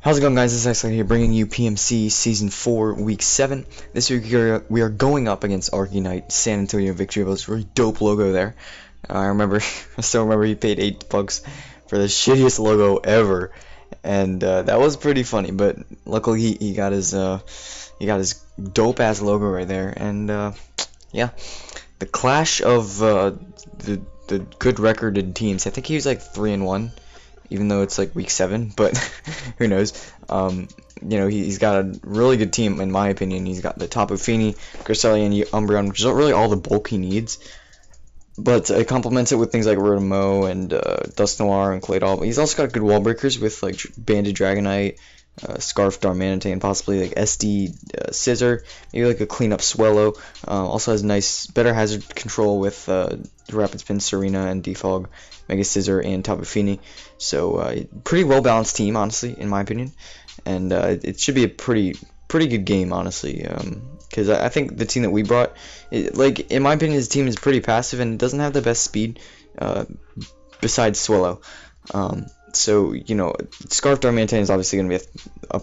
How's it going, guys? This is Axel here, bringing you PMC Season 4, Week 7. This week we are going up against Arcanite, San Antonio Victrebels. Really dope logo there. I still remember he paid $8 for the shittiest logo ever, and that was pretty funny. But luckily he got his dope ass logo right there, and yeah, the clash of the good recorded teams. I think he was like 3-1. Even though it's like week 7, but who knows. You know, he's got a really good team in my opinion. He's got the Tapu Fini, Cresselia, and Umbreon, which is really all the bulk he needs. But it complements it with things like Rotom and Dusknoir and Claydol. He's also got good wall breakers with like Banded Dragonite, Scarf Darmanitan, and possibly like SD Scissor, maybe like a cleanup Swellow. Also has nice, better hazard control with Rapid Spin, Serena, and Defog, Mega Scissor, and Tapu Fini. So pretty well balanced team, honestly, in my opinion, and it should be a pretty good game, honestly. Because I think the team that we brought, like in my opinion, his team is pretty passive and it doesn't have the best speed, besides Swellow. So, you know, Scarf Darmanitan is obviously going to be a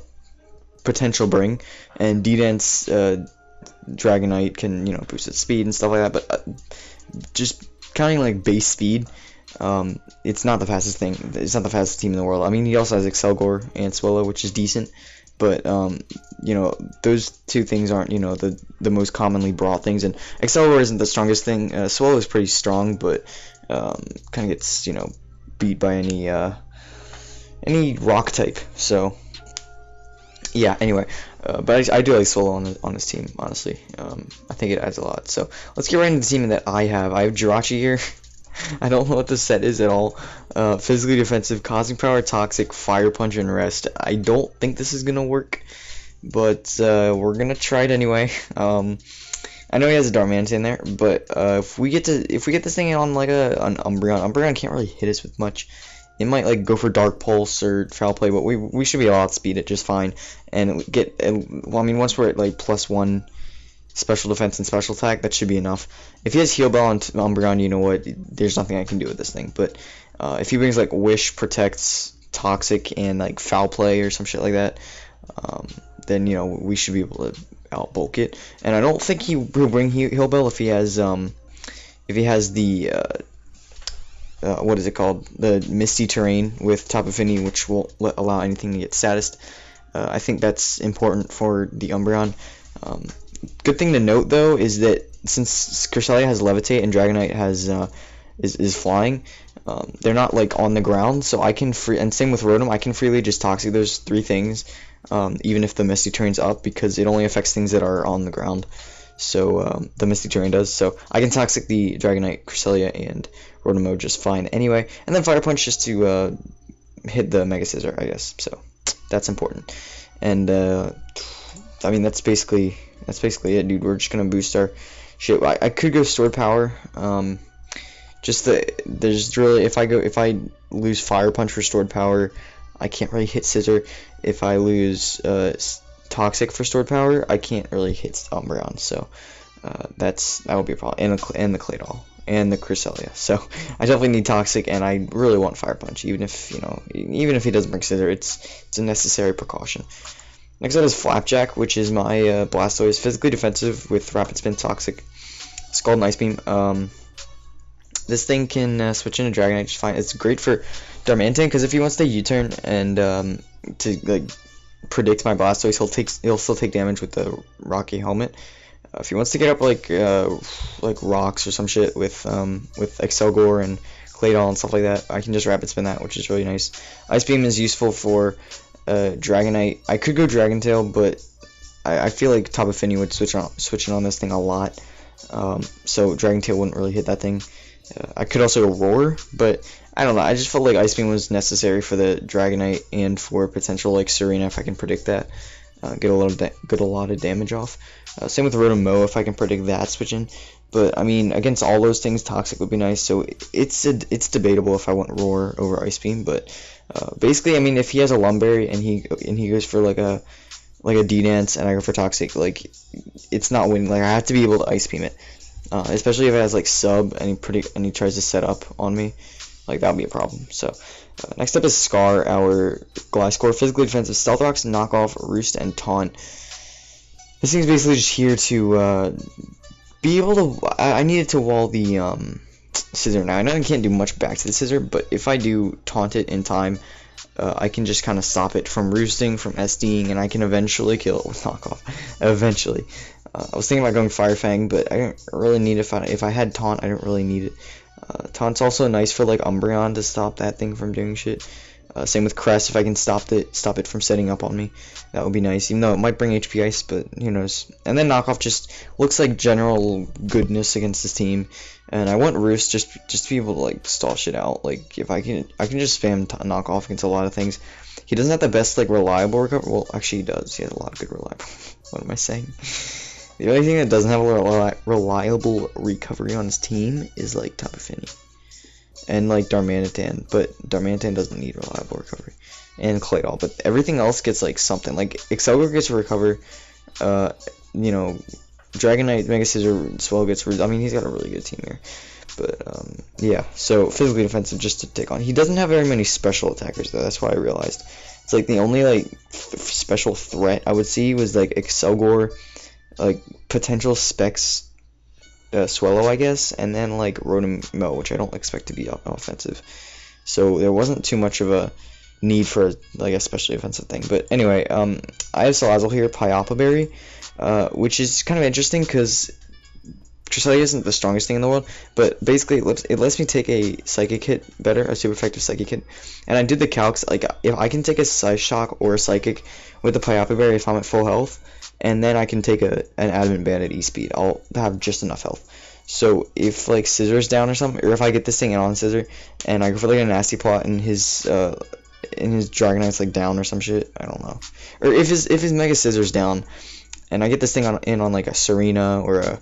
potential bring, and D-Dance Dragonite can, you know, boost its speed and stuff like that, but just counting like base speed, it's not the fastest thing. It's not the fastest team in the world. I mean, he also has Excelgor and Swellow, which is decent, but you know, those two things aren't, you know, the most commonly brought things, and Excelgor isn't the strongest thing. Swellow is pretty strong, but kind of gets, you know, beat by any rock type. So yeah, anyway, but I do like Swellow on his team, honestly. I think it adds a lot. So let's get right into the team that I have. I have Jirachi here. I don't know what the set is at all. Physically defensive, causing power, toxic, fire punch, and rest. I don't think this is gonna work, but we're gonna try it anyway. I know he has a Darmanitan there, but if we get this thing on like an Umbreon can't really hit us with much. It might like go for Dark Pulse or Foul Play, but we should be able to outspeed it just fine. And get, well, I mean, once we're at like +1 special defense and special attack, that should be enough. If he has Heal Bell on Umbreon, you know what? There's nothing I can do with this thing. But if he brings like Wish, Protects, Toxic, and like Foul Play or some shit like that, then, you know, we should be able to outbulk it. And I don't think he will bring Heal Bell if he has the what is it called? The Misty Terrain with Tapu Fini, which won't allow anything to get statused. I think that's important for the Umbreon. Good thing to note though is that since Cresselia has Levitate and Dragonite has is flying, they're not like on the ground, so I can and same with Rotom, I can freely just Toxic those 3 things, even if the Misty Terrain's up, because it only affects things that are on the ground. So the Misty Terrain does, so I can Toxic the Dragonite, Cresselia, and Rotom just fine anyway, and then Fire Punch just to hit the Mega Scissor, I guess. So that's important, and I mean that's basically it, dude. We're just gonna boost our shit. I could go Sword Power. There's really, if I lose Fire Punch for Stored Power, I can't really hit Scissor. If I lose Toxic for Stored Power, I can't really hit Umbreon. So that will be a problem. And the Claydol and the Cresselia. So I definitely need Toxic, and I really want Fire Punch, even if he doesn't bring Scissor. It's a necessary precaution. Next up is Flapjack, which is my Blastoise, physically defensive with Rapid Spin, Toxic, Scald, and Ice Beam. This thing can switch into Dragonite just fine. It's great for Darmanitan, because if he wants to U-turn and to like predict my Blastoise, he'll still take damage with the Rocky Helmet. If he wants to get up like rocks or some shit with Excelgor and Claydol and stuff like that, I can just Rapid Spin that, which is really nice. Ice Beam is useful for Dragonite. I could go Dragon Tail, but I feel like Tapu Fini would switching on this thing a lot. So Dragon Tail wouldn't really hit that thing. I could also go Roar, but I don't know. I just felt like Ice Beam was necessary for the Dragonite and for potential like Serena if I can predict that. Get a lot of damage off. Same with Rotom if I can predict that switching. But I mean, against all those things, Toxic would be nice. So it's debatable if I want Roar over Ice Beam. But basically, I mean, if he has a Lumberry and he goes for like a D-Dance and I go for Toxic, like it's not winning. Like I have to be able to Ice Beam it, especially if it has like Sub and he tries to set up on me. Like that would be a problem. So Next up is Scar, our Gliscor, physically defensive, Stealth Rocks, Knockoff, Roost, and Taunt. This thing's basically just here to be able to. I needed to wall the Scissor. Now I know I can't do much back to the Scissor, but if I do taunt it in time, I can just kind of stop it from roosting, from SDing, and I can eventually kill it with Knockoff. Eventually. I was thinking about going Fire Fang, but I don't really need it. If I had Taunt, I don't really need it. Taunt's also nice for like Umbreon to stop that thing from doing shit. Same with Crest, if I can stop it from setting up on me, that would be nice. Even though it might bring HP Ice, but who knows. And then Knockoff just looks like general goodness against this team. And I want Roost just to be able to like stall shit out. Like if I can just spam Knockoff against a lot of things. He doesn't have the best like reliable recovery. Well, actually he does. He has a lot of good reliable. What am I saying? The only thing that doesn't have a reliable recovery on his team is like Tapu Fini and like Darmanitan, but Darmanitan doesn't need reliable recovery, and Claydol, but everything else gets like something. Like Excelgor gets to recover, you know, Dragonite, Mega Scissor, Swell gets. I mean, he's got a really good team here, but yeah. So physically defensive just to take on. He doesn't have very many special attackers though. That's why I realized it's like the only like special threat I would see was like Excelgor, like potential Specs. Swallow, I guess, and then like Rotom-Mow, which I don't expect to be offensive. So there wasn't too much of a need for like a specially offensive thing. But anyway, I have Salazzle here, Pyapa Berry, which is kind of interesting because Cresselia isn't the strongest thing in the world, but basically it lets me take a Psychic hit better, a super effective Psychic hit. And I did the calcs, like if I can take a Psyshock or a Psychic with the Pyapa Berry if I'm at full health, and then I can take an Adamant Band at E-Speed, I'll have just enough health. So if like Scissor's down or something, or if I get this thing in on Scissor, and I go for like a Nasty Plot and his Dragonite's like down or some shit, I don't know. Or if his Mega Scissor's down, and I get this thing on like a Serena or a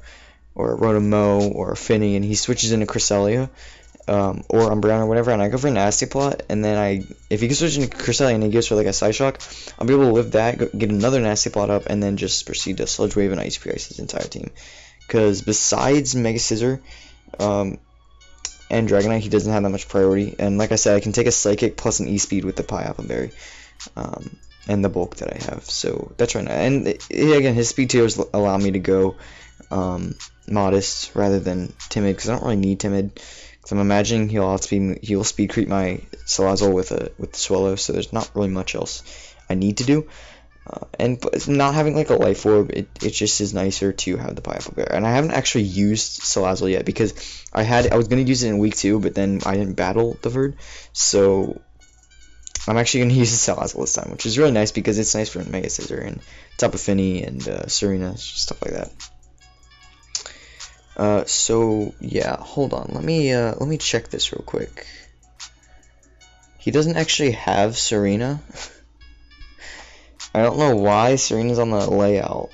Rotom-Mow or a Finny, and he switches into Cresselia, or Umbreon or whatever, and I go for a Nasty Plot, and then if he can switch into Cresselia and he goes for like a Psyshock, I'll be able to live that, get another Nasty Plot up, and then just proceed to Sludge Wave and Ice Ice his entire team. Because besides Mega Scissor and Dragonite, he doesn't have that much priority, and like I said, I can take a Psychic plus an E-Speed with the Pyapa Berry, and the bulk that I have, so that's right now. And again, his speed tiers allow me to go Modest rather than Timid, because I don't really need Timid. I'm imagining he'll speed creep my Salazzle with the Swallow, so there's not really much else I need to do. And not having like a Life Orb, it just is nicer to have the Pyapa Bear. And I haven't actually used Salazzle yet because I was gonna use it in week 2, but then I didn't battle the Verd, so I'm actually gonna use the Salazzle this time, which is really nice because it's nice for Mega Scissor and Tapu Fini and Serena, stuff like that. So yeah, hold on. Let me check this real quick. He doesn't actually have Serena. I don't know why Serena's on the layout.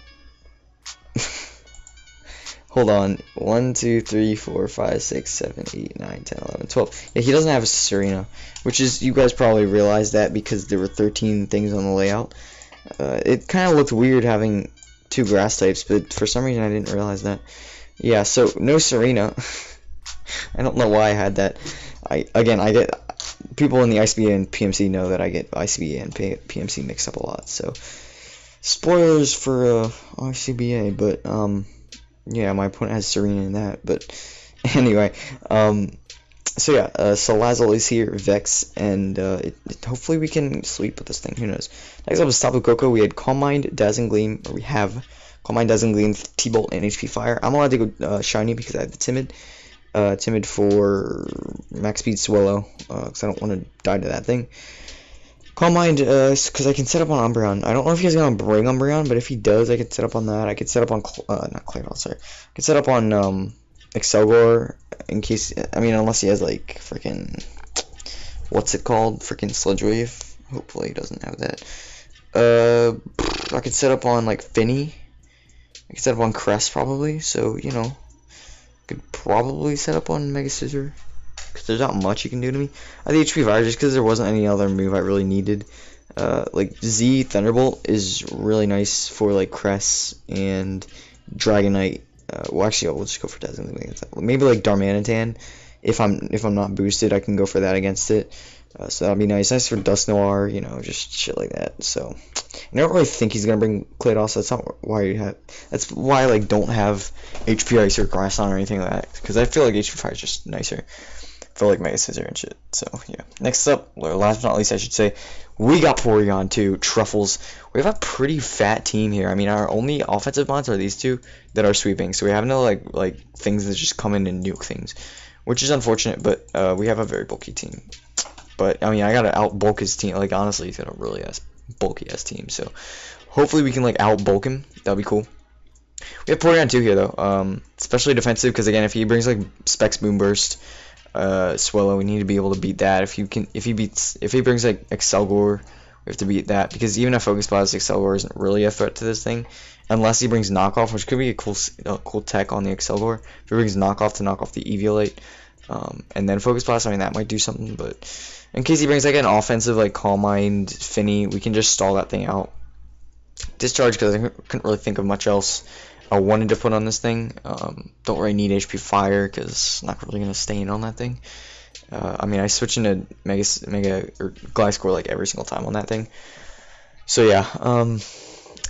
Hold on. 1, 2, 3, 4, 5, 6, 7, 8, 9, 10, 11, 12. Yeah, he doesn't have a Serena, which is, you guys probably realized that because there were 13 things on the layout. It kind of looked weird having 2 grass types, but for some reason I didn't realize that. Yeah, so no Serena. I don't know why I had that. I get people in the ICBA and PMC know that I get ICBA and PMC mixed up a lot. So spoilers for ICBA, but yeah, my opponent has Serena in that. But anyway, so yeah, Salazzle is here, Vex, and hopefully we can sweep with this thing. Who knows? Next up is Tapu Koko. We had Calm Mind, Dazzling Gleam, or we have Calm Mind, Dazzling Gleam, T-Bolt, and HP Fire. I'm allowed to go Shiny because I have the Timid. Timid for max speed Swallow, because I don't want to die to that thing. Calm Mind, because I can set up on Umbreon. I don't know if he's going to bring Umbreon, but if he does, I could set up on that. I could set up on, not Claydol, sorry. I could set up on, Excelgor, in case, I mean, unless he has, like, freaking, what's it called? Freaking Sludge Wave. Hopefully he doesn't have that. I could set up on, like, Finny. I could set up on Crest, probably, so, you know. Could probably set up on Mega Scissor, because there's not much you can do to me. I think HP Fire, just because there wasn't any other move I really needed. Like Z Thunderbolt is really nice for like Crest and Dragonite. Well, actually, we'll just go for Dazzling. Maybe like Darmanitan. If I'm not boosted, I can go for that against it. So that'd be nice. Nice for Dust Noir, you know, just shit like that. So I don't really think he's gonna bring Klados. That's not why you have. That's why I like don't have HP Ice or Grass on or anything like that. Because I feel like HP Fire is just nicer. I feel like Mega Scissor and shit. So yeah. Next up, or last but not least, I should say, we got Porygon 2, Truffles. We have a pretty fat team here. I mean, our only offensive mods are these two that are sweeping. So we have no like things that just come in and nuke things, which is unfortunate. But we have a very bulky team. But I mean, I gotta outbulk his team. Like honestly, he's got a really bulky ass team. So hopefully we can like outbulk him. That'll be cool. We have Porygon 2 here though. Especially defensive because again, if he brings like Specs Boomburst, Swellow, we need to be able to beat that. If he brings like Excelgor, we have to beat that because even a Focus Blast Excelgor isn't really a threat to this thing, unless he brings Knockoff, which could be a cool tech on the Excelgor. If he brings Knockoff to knock off the Eviolite, and then Focus Blast, I mean that might do something. But in case he brings like an offensive like Calm Mind Finny, we can just stall that thing out. Discharge because I couldn't really think of much else I wanted to put on this thing. Don't really need HP Fire because it's not really gonna stain on that thing. I mean, I switch into Mega or Gliscor like every single time on that thing. So yeah.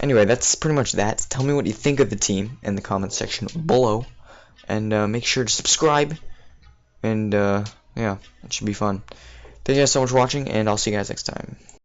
Anyway, that's pretty much that. Tell me what you think of the team in the comment section below, and make sure to subscribe. And yeah, it should be fun. Thank you guys so much for watching, and I'll see you guys next time.